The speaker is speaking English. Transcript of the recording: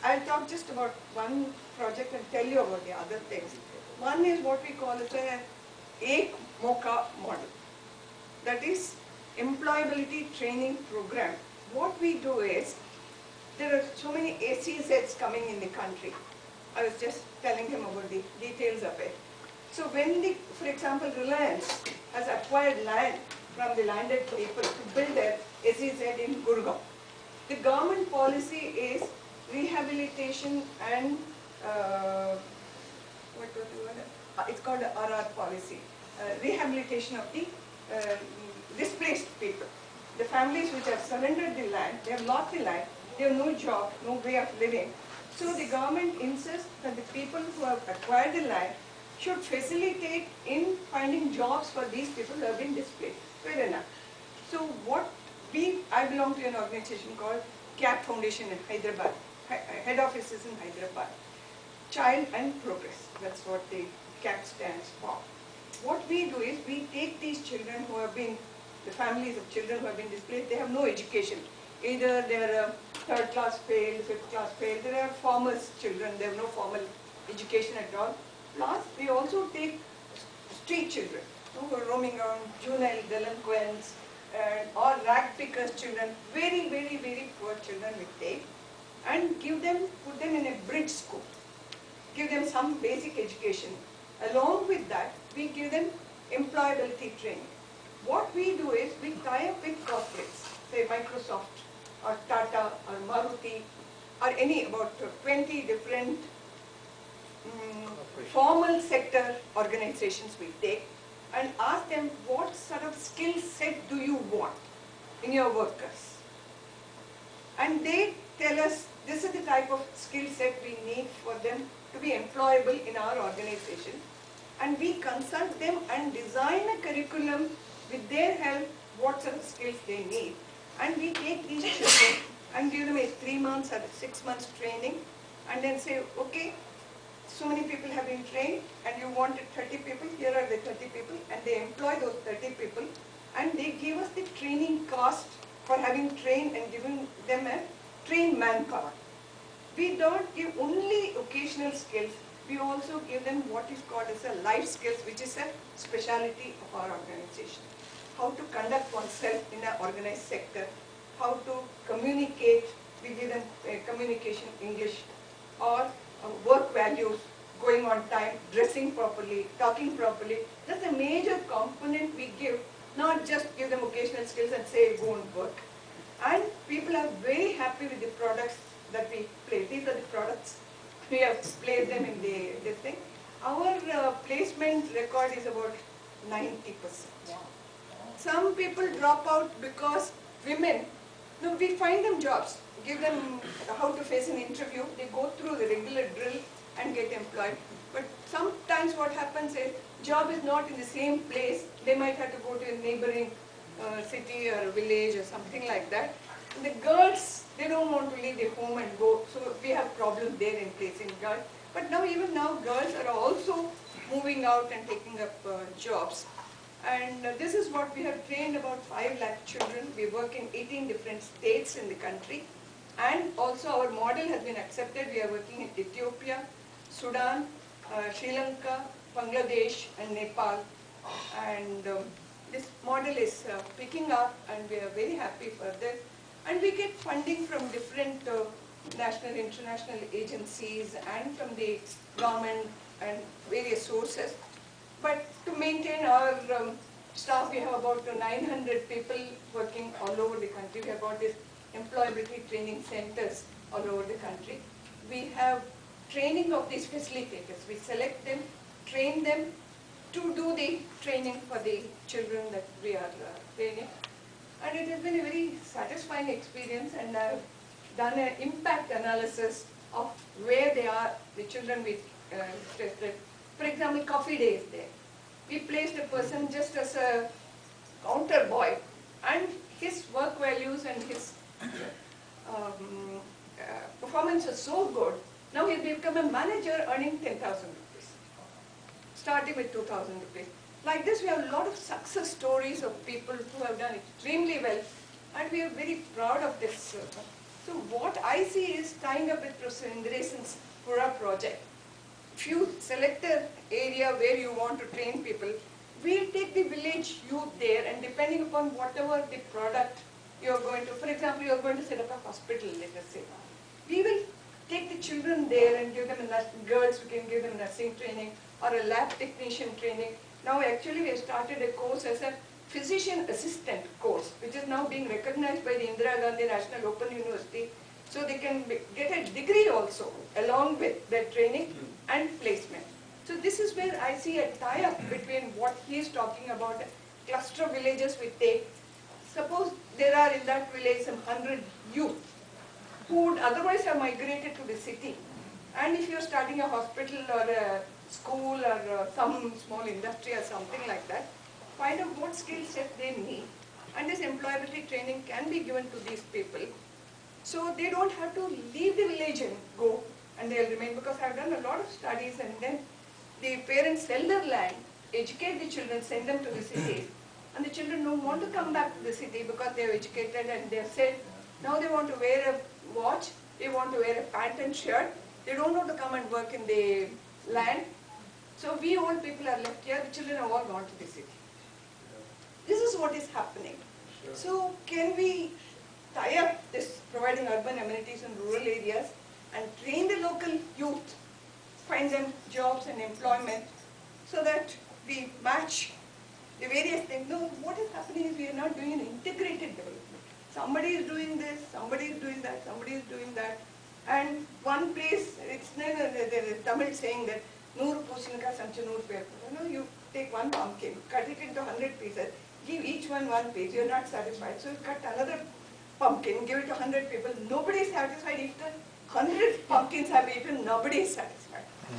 I'll talk just about one project and tell you about the other things. One is what we call as a Ek Moka model. That is employability training program. What we do is, there are so many SEZs coming in the country. I was just telling him about the details of it. So when the, for example, Reliance has acquired land from the landed people to build their SEZ in Gurgaon, the government policy is rehabilitation and it's called the RR policy, rehabilitation of the displaced people. The families which have surrendered the land, they have lost the land, they have no job, no way of living. So the government insists that the people who have acquired the land should facilitate in finding jobs for these people who have been displaced. Fair enough. So what I belong to an organization called CAP Foundation in Hyderabad. Head office is in Hyderabad. Child and Progress. That's what the CAP stands for. What we do is we take these children who have been, the families of children who have been displaced, they have no education. Either they are third class failed, fifth class failed, they are farmers' children, they have no formal education at all. Plus, we also take street children who are roaming around, juvenile delinquents, or rag pickers children, very, very, very poor children we take, and give them, put them in a bridge school, give them some basic education. Along with that, we give them employability training. What we do is we tie up with corporates, say Microsoft or Tata or Maruti or any about 20 different formal sector organizations we take and ask them what sort of skill set do you want in your workers. And they tell us this is the type of skill set we need for them to be employable in our organization. And we consult them and design a curriculum with their help, what sort of skills they need. And we take these children and give them a 3 months or 6 months training and then say, okay, so many people have been trained and you wanted 30 people, here are the 30 people, and they employ those 30 people and they give us the training cost for having trained and given them a trained manpower. We don't give only occasional skills, we also give them what is called as a life skills, which is a speciality of our organization. How to conduct oneself in an organized sector, how to communicate, we give them communication English, or work values, going on time, dressing properly, talking properly. That's a major component we give, not just give them occasional skills and say go and work. And people are very happy with the products that we play. These are the products. We have played them in this thing. Our placement record is about 90%. Some people drop out because women, no, we find them jobs, give them how to face an interview, they go through the regular drill and get employed. But sometimes what happens is, job is not in the same place, they might have to go to a neighboring city or village or something like that. And the girls, they don't want to leave their home and go, so we have problems there in placing girls. But now, even now, girls are also moving out and taking up jobs. And this is what we have trained about 5 lakh children. We work in 18 different states in the country. And also our model has been accepted. We are working in Ethiopia, Sudan, Sri Lanka, Bangladesh and Nepal. And this model is picking up and we are very happy for this. And we get funding from different national, international agencies and from the government and various sources. But to maintain our staff, we have about 900 people working all over the country. We have got these employability training centers all over the country. We have training of these facilitators. We select them, train them to do the training for the children that we are training. And it has been a very satisfying experience, and I've done an impact analysis of where they are, the children we tested. For example, coffee day is there. We placed a person just as a counter boy, and his work values and his performance was so good. Now he's become a manager earning 10,000 rupees, starting with 2,000 rupees. Like this, we have a lot of success stories of people who have done extremely well, and we are very proud of this So what I see is tying up with Professor Indiresan's Pura project. If you select an area where you want to train people, we'll take the village youth there, and depending upon whatever the product you're going to, for example, you're going to set up a hospital, let us say. We will take the children there and give them girls, we can give them nursing training or a lab technician training. Now actually we have started a course as a physician assistant course, which is now being recognized by the Indira Gandhi National Open University. So they can get a degree also along with their training and placement. So this is where I see a tie-up between what he is talking about, cluster villages we take. Suppose there are in that village some 100 youth who would otherwise have migrated to the city. And if you're starting a hospital or a school or some small industry or something like that, find out what skill set they need. And this employability training can be given to these people. So they don't have to leave the village and go, and they'll remain, because I've done a lot of studies, and then the parents sell their land, educate the children, send them to the cities, and the children don't want to come back to the city because they're educated and they're said, now they want to wear a watch, they want to wear a pant and shirt, they don't want to come and work in the land. So we old people are left here, the children have all gone to the city. This is what is happening. Sure. So can we tie up this providing urban amenities in rural areas and train the local youth, find them jobs and employment, so that we match the various things. No, what is happening is we are not doing an integrated development. Somebody is doing this, somebody is doing that, somebody is doing that. And one place, it's the Tamil saying that, Nooru Pusinka Sanchu Nooru Paper. You know, you take one pumpkin, cut it into 100 pieces, give each one piece, you're not satisfied. So you cut another pumpkin, give it to 100 people. Nobody is satisfied. If the 100 pumpkins have eaten, nobody is satisfied.